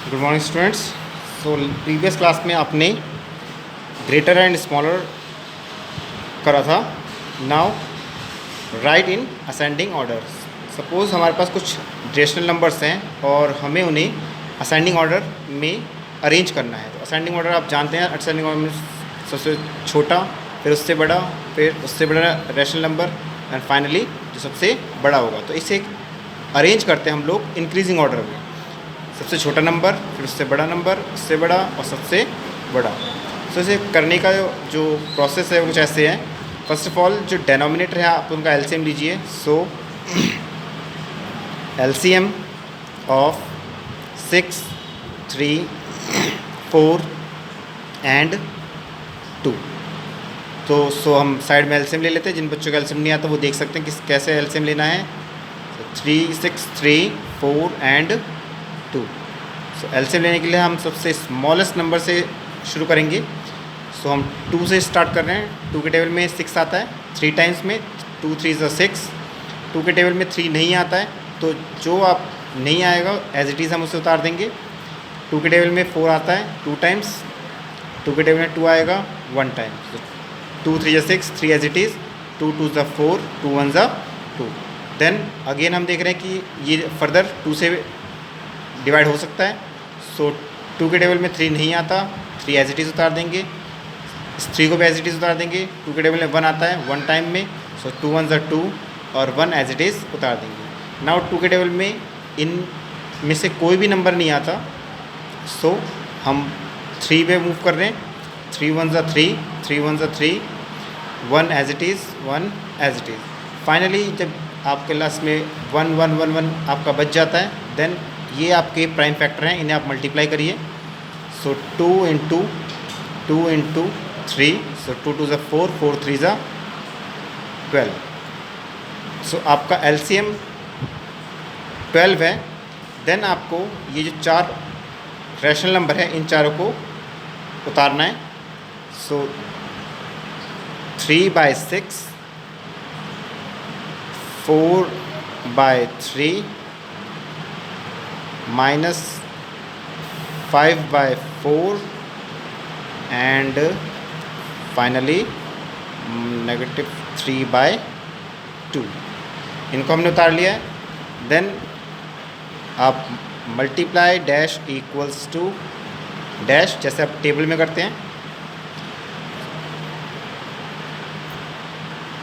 Good morning students. So previous class में आपने greater and smaller करा था। नाउ राइट इन असेंडिंग ऑर्डर। सपोज़ हमारे पास कुछ रेशनल नंबर्स हैं और हमें उन्हें असेंडिंग ऑर्डर में अरेंज करना है। तो असेंडिंग ऑर्डर आप जानते हैं, असेंडिंग ऑर्डर में सबसे छोटा, फिर उससे बड़ा, फिर उससे बड़ा रेशनल नंबर एंड फाइनली जो सबसे बड़ा होगा। तो इसे अरेंज करते हैं हम लोग इंक्रीजिंग ऑर्डर में। सबसे छोटा नंबर, फिर उससे बड़ा नंबर, उससे बड़ा और सबसे बड़ा। सो इसे करने का जो प्रोसेस है वो कुछ ऐसे है। फर्स्ट ऑफ ऑल जो डेनोमिनेटर है आप उनका एलसीएम लीजिए। सो एलसीएम ऑफ 6, 3, 4 एंड 2। तो हम साइड में एलसीएम ले लेते हैं। जिन बच्चों का एलसीएम नहीं आता वो देख सकते हैं कि कैसे एलसीएम लेना है। 3, 6, 3, 4 एंड 2। सो एलसीएम लेने के लिए हम सबसे स्मॉलेस्ट नंबर से शुरू करेंगे। सो हम 2 से स्टार्ट कर रहे हैं। 2 के टेबल में 6 आता है 3 टाइम्स में, 2 3 ज़ा 6। 2 के टेबल में 3 नहीं आता है, तो जो आप नहीं आएगा एज इट इज़ हम उसे उतार देंगे। 2 के टेबल में 4 आता है 2 टाइम्स, 2 के टेबल में 2 आएगा 1 टाइम। 2 3 ज़ा 6, 3 एज इट इज़, 2 2 ज़ा 4, 2 1 ज़ा 2। देन अगेन हम देख रहे हैं कि ये फर्दर 2 से डिवाइड हो सकता है। सो 2 के टेबल में 3 नहीं आता, 3 एज इट इज़ उतार देंगे। इस 3 को भी एज इट इज़ उतार देंगे। 2 के टेबल में 1 आता है 1 टाइम में, सो 2 1 ज़ा 2 और 1 एज इट इज़ उतार देंगे। नाउ 2 के टेबल में इन में से कोई भी नंबर नहीं आता, सो हम 3 पे मूव कर रहे हैं। 3 1 ज़ा 3, 3 1 ज़ा 3, 1 as it is, 1 as it is. Finally जब आपके लास्ट में 1 1 1 1 आपका बच जाता है, देन ये आपके प्राइम फैक्टर हैं, इन्हें आप मल्टीप्लाई करिए। सो 2 इंटू 2 इंटू 3, सो 2 2 ज़ा 4, 4 3 ज़ा 12। सो आपका एलसीएम 12 है। देन आपको ये जो 4 रैशनल नंबर है इन चारों को उतारना है। सो 3/6, 4/3 minus 5/4 and finally -3/2। इनको हमने उतार लिया है। देन आप multiply dash equals to dash, जैसे आप टेबल में करते हैं।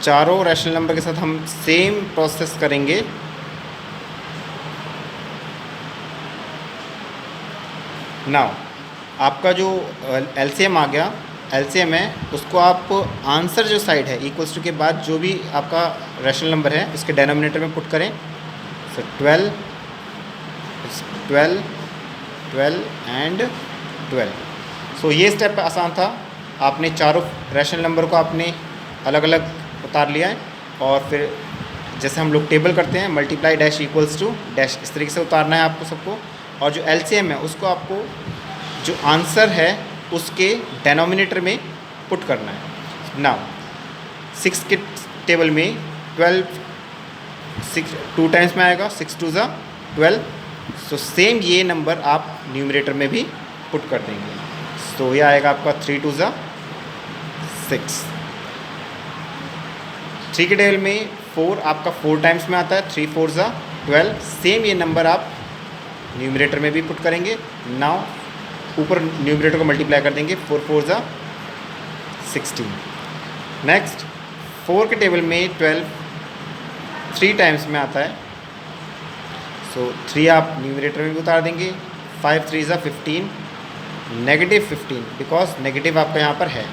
चारों रैशनल नंबर के साथ हम सेम प्रोसेस करेंगे। नाउ आपका जो एलसीएम आ गया, एलसीएम है उसको आप आंसर जो साइड है इक्वल्स टू के बाद जो भी आपका रैशनल नंबर है उसके डेनोमिनेटर में पुट करें। सो 12 12 12 एंड 12। सो ये स्टेप आसान था। आपने चारों रैशनल नंबर को आपने अलग अलग उतार लिया है और फिर जैसे हम लोग टेबल करते हैं multiply dash equals to dash, इस तरीके से उतारना है आपको सबको। और जो एलसीएम है उसको आपको जो आंसर है उसके डेनोमिनेटर में पुट करना है। नाउ 6 के टेबल में 12 6 2 टाइम्स में आएगा, 6 2 ज़ा 12। सो सेम ये नंबर आप न्यूमरेटर में भी पुट कर देंगे। सो ये आएगा आपका 3 2 ज़ा 6। 3 के टेबल में 4 आपका 4 टाइम्स में आता है, 3 4 ज़ा 12। सेम ये नंबर आप न्यूमरेटर में भी पुट करेंगे। नाउ ऊपर न्यूमरेटर को मल्टीप्लाई कर देंगे, 4 4 ज़ा 16। नेक्स्ट 4 के टेबल में 12 3 टाइम्स में आता है, सो 3 आप न्यूमरेटर में भी उतार देंगे। 5 3 ज़ा 15, -15 बिकॉज नेगेटिव आपका यहाँ पर है।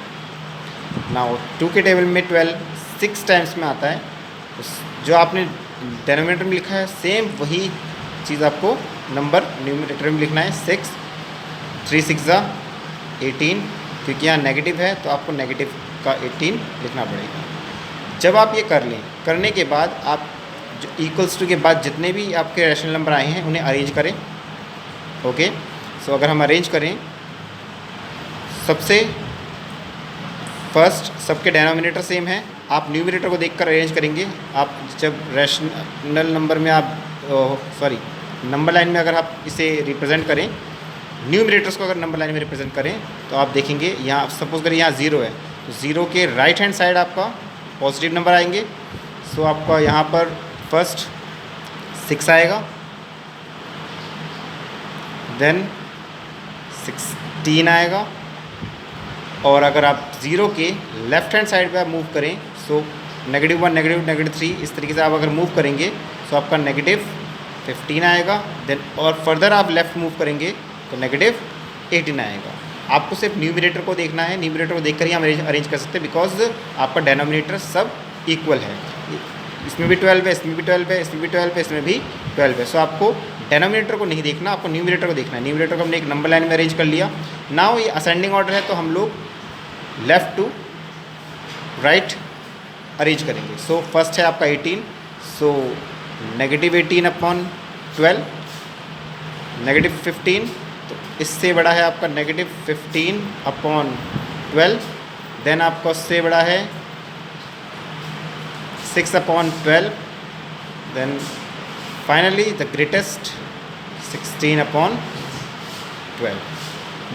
नाउ 2 के टेबल में 12 6 टाइम्स में आता है, तो जो आपने डेनोमिनेटर में लिखा है सेम वही चीज़ आपको नंबर न्यूमरेटर में लिखना है। 6 3 6 ज़ा 18, क्योंकि यहाँ नेगेटिव है तो आपको नेगेटिव का 18 लिखना पड़ेगा। जब आप ये कर लें, करने के बाद आप जो इक्वल्स टू के बाद जितने भी आपके रैशनल नंबर आए हैं उन्हें अरेंज करें। ओके, सो अगर हम अरेंज करें, सबसे फर्स्ट सबके डेनोमिनेटर सेम है, आप न्यूमरेटर को देखकर अरेंज करेंगे। आप जब रैशनल नंबर में आप नंबर लाइन में अगर आप इसे रिप्रेजेंट करें न्यूमरेटर्स को अगर नंबर लाइन में रिप्रेजेंट करें तो आप देखेंगे यहाँ सपोज करें यहाँ 0 है तो 0 के राइट हैंड साइड आपका पॉजिटिव नंबर आएंगे। सो आपका यहाँ पर फर्स्ट 6 आएगा, देन 16 आएगा, और अगर आप 0 के लेफ्ट हैंड साइड पे आप मूव करें सो -1 -3 इस तरीके से आप अगर मूव करेंगे तो आपका -15 आएगा। देन और फर्दर आप लेफ़्ट मूव करेंगे तो -18 आएगा। आपको सिर्फ न्यूमरेटर को देखना है, न्यूमरेटर को देखकर ही हम अरेंज कर सकते हैं बिकॉज आपका डेनोमिनेटर सब इक्वल है। इसमें भी 12 है, इसमें भी 12 है, इसमें भी 12 है, इसमें भी 12 है। सो आपको डेनोमिनेटर को नहीं देखना, आपको न्यूमरेटर को देखना है। न्यूमरेटर को हमने एक नंबर लाइन में अरेंज कर लिया। नाउ ये असेंडिंग ऑर्डर है तो हम लोग लेफ़्ट टू राइट अरेंज करेंगे। सो फर्स्ट है आपका 18, सो -18 अपॉन 12, -15 तो इससे बड़ा है आपका -15 अपॉन 12, देन आपका उससे बड़ा है 6 upon 12, then finally the greatest 16 upon 12।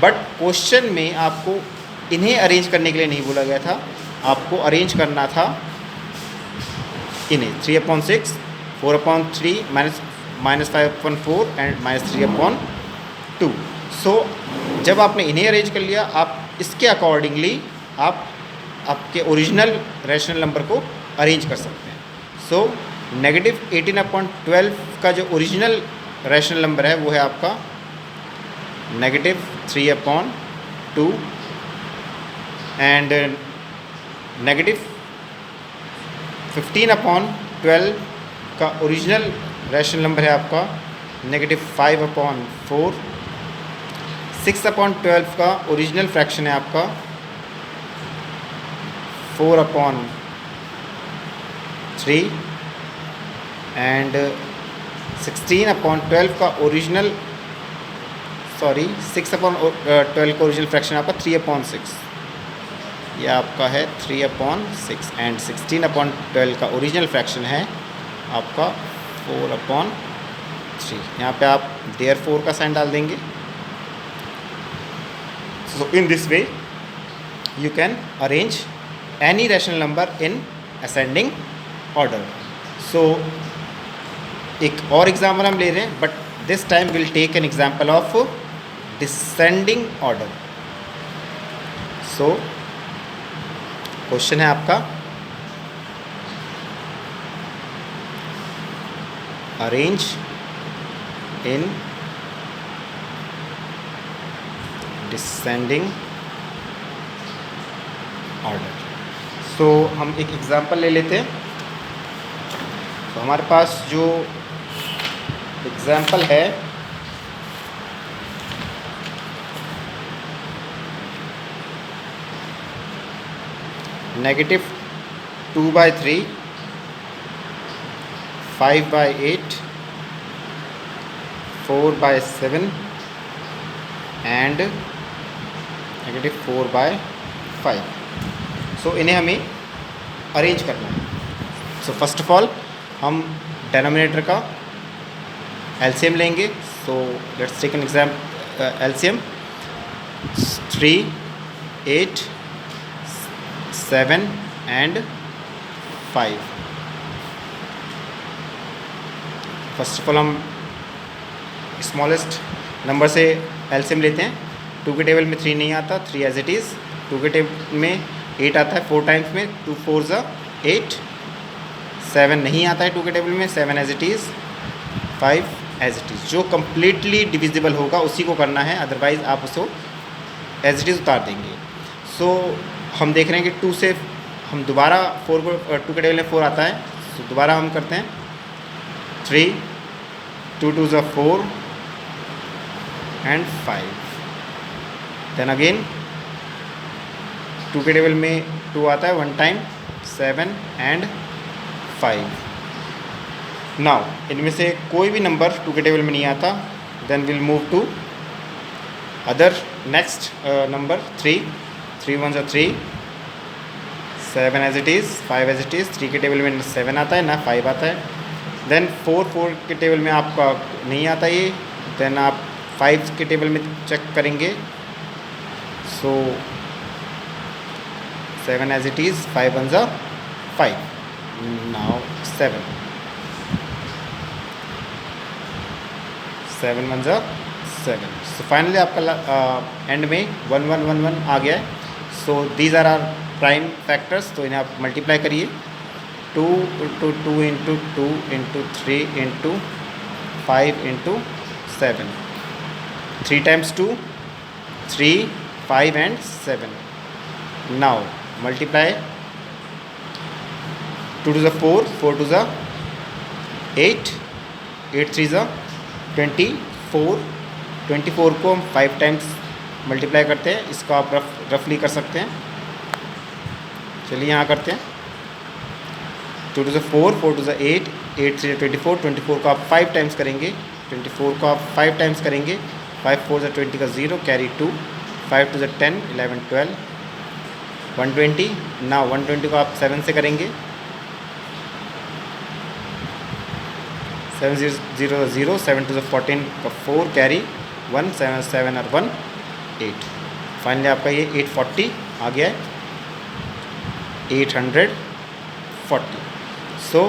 But question में आपको इन्हें अरेंज करने के लिए नहीं बोला गया था, आपको अरेंज करना था इन्हें 3 upon 6, 4 upon 3, -5 upon 4 and -3 upon 2। सो जब आपने इन्हें अरेंज कर लिया, आप इसके अकॉर्डिंगली आप आपके ओरिजिनल रैशनल नंबर को अरेंज कर सकते हैं। सो -18 अपॉन 12 का जो ओरिजिनल रैशनल नंबर है वो है आपका -3 अपॉन 2 एंड -15 अपॉन 12 का ओरिजिनल रैशनल नंबर है आपका -5 अपॉन 4, 6 अपॉन 12 का ओरिजिनल फ्रैक्शन है आपका 4 अपॉन 3 एंड 16 अपॉन 12 का ओरिजिनल 6 अपॉन 12 का ओरिजिनल फ्रैक्शन आपका 3 अपॉन 6, यह आपका है 3 अपॉन 6 एंड 16 अपॉन 12 का ओरिजिनल फ्रैक्शन है आपका 4 अपॉन 3। यहाँ पे आप देयरफॉर का साइन डाल देंगे। So in this way you can arrange any rational number in ascending order. So एक और एग्जाम्पल हम ले रहे हैं, but this time will take an example of descending order. So question है आपका arrange in descending order. So हम एक एग्जांपल ले लेते हैं। तो हमारे पास जो एग्जांपल है -2/3, 5/8, 4/7 एंड -4/5। सो इन्हें हमें अरेंज करना है। सो फर्स्ट ऑफ ऑल हम डेनोमिनेटर का एलसीएम लेंगे। So let's take an example LCM 3, 8, 7 and 5। First of all हम स्मॉलेस्ट नंबर से एलसीएम लेते हैं। 2 के टेबल में 3 नहीं आता, 3 एज इट इज़। 2 के टेबल में 8 आता है 4 टाइम्स में, 2 4 ज़ा 8। 7 नहीं आता है 2 के टेबल में, 7 as it is, 5 as it is. जो कम्प्लीटली डिविजिबल होगा उसी को करना है, अदरवाइज़ आप उसको एज इट इज़ उतार देंगे। सो हम देख रहे हैं कि 2 से हम दोबारा 4 को 2 के टेबल में 4 आता है, तो दोबारा हम करते हैं 3, 2 2 ज़ा 4 एंड 5। देन अगेन 2 के टेबल में 2 आता है 1 टाइम, 7 एंड 5। नाउ इनमें से कोई भी नंबर 2 के टेबल में नहीं आता, then will move to other next number 3, 3 1 ज़ा 3, 7 as it is, 5 as it is. 3 के टेबल में 7 आता है ना 5 आता है। देन 4 के टेबल में आपका नहीं आता ये, देन आप 5 के टेबल में चेक करेंगे। सो 7 एज इट इज़, 5 1 ज़ा 5, नाउ 7 1 ज़ा 7। सो फाइनली आपका एंड में 1 1 1 1 आ गया है। So these are prime factors, तो इन्हें आप मल्टीप्लाई करिए। 2 into 2 into 2 into 3 into 5 into 7, 3 times 2 3, 5 and 7। Now multiply 2 to the 4, 4 to the 8, 8 3 ज़ा 24, 24 को हम 5 टाइम्स मल्टीप्लाई करते हैं। इसको आप रफली कर सकते हैं। चलिए यहाँ करते हैं। 2 to the 4, 4 to the 8, 8 3 24, 24 को आप 5 टाइम्स करेंगे। 24 को आप 5 टाइम्स करेंगे। 5 4 20 का 0, कैरी 2, 5 to the 10, 11 12, 120। ना 120 को आप 7 से करेंगे। 7 0 0, 7 to the 14 का 4, कैरी 1, 7 7 और 1 8। फाइनली आपका ये 840 आ गया है, 840। सो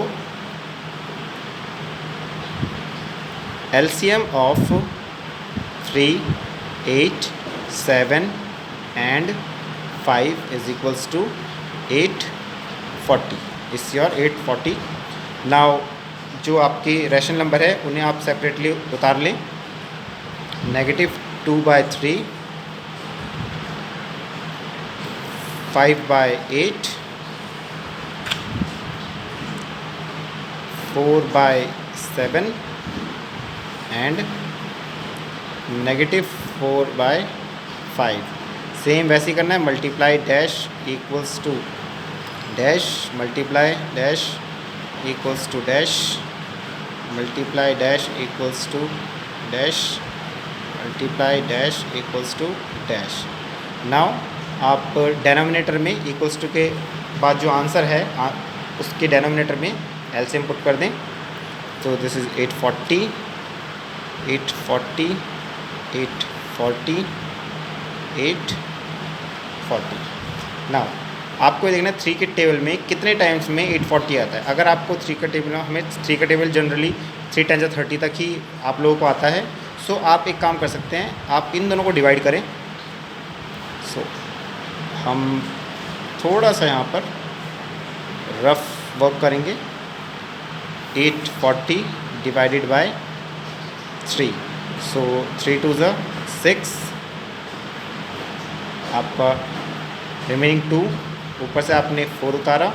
LCM of 3, 8, 7 and 5 is equals to 840। इस योर 840। नाउ जो आपकी रैशनल नंबर है उन्हें आप सेपरेटली उतार लें। -2/3, 5/8, 4/7 and -4/5। सेम वैसे ही करना है। Multiply dash equals to dash, multiply dash equals to dash, multiply dash equals to dash, multiply dash equals to dash. Now आप डेनोमिनेटर में इक्वल्स टू के बाद जो आंसर है उसके डेनोमिनेटर में एलसीएम पुट कर दें। तो दिस इज़ 840, 840, 840, 840। नाउ आपको देखना 3 के टेबल में कितने टाइम्स में 840 आता है। अगर आपको 3 का टेबल में, हमें 3 का टेबल जनरली 3 टाइम्स 30 तक ही आप लोगों को आता है। सो आप एक काम कर सकते हैं, आप इन दोनों को डिवाइड करें। सो हम थोड़ा सा यहाँ पर रफ वर्क करेंगे। 840 डिवाइडेड बाय 3, सो 3 2 ज़ा 6, आपका रिमेनिंग 2, ऊपर से आपने 4 उतारा,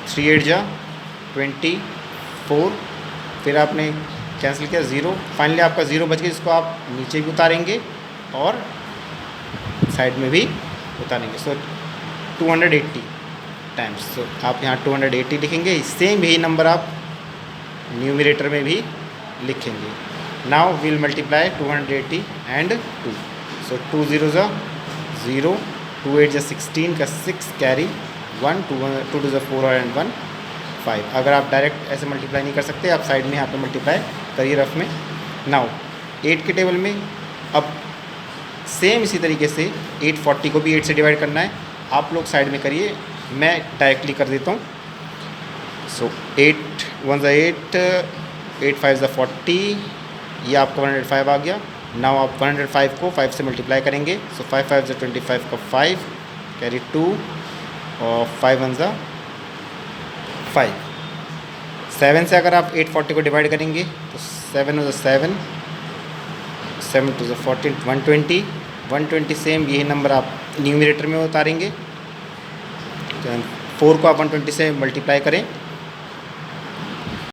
3 8 जा 24, फिर आपने कैंसिल किया 0। फाइनली आपका 0 बच गया, जिसको आप नीचे भी उतारेंगे और साइड में भी उतारेंगे। सो 280 टाइम्स। सो आप यहाँ 280 लिखेंगे। सेम यही नंबर आप न्यूमरेटर में भी लिखेंगे। Now will multiply 280 and 2। सो 2 0 ज़ा 0, 2 8 ज़ा 16 का 6, कैरी 1, 2 2 ज़ा 4 एंड 1 5। अगर आप डायरेक्ट ऐसे मल्टीप्लाई नहीं कर सकते, आप साइड में यहाँ पे मल्टीप्लाई करिए रफ में। नाउ 8 के टेबल में अब सेम इसी तरीके से 840 को भी 8 से डिवाइड करना है। आप लोग साइड में करिए, मैं डायरेक्टली कर देता हूँ। सो 8 1 ज़ा 8, 8 5 ज़ा 40, ये आपका 105 आ गया। नाउ आप 105 को 5 से मल्टीप्लाई करेंगे। सो 5 5 ज़ा 25 का 5, कैरी 2 और 5 1 ज़ा 5। 7 से अगर आप 840 को डिवाइड करेंगे तो 7 ज़ा 7, 7 2 ज़ा 14, 120, 120। सेम यही नंबर आप न्यूमरेटर में उतारेंगे। 4 को आप 120 से मल्टीप्लाई करें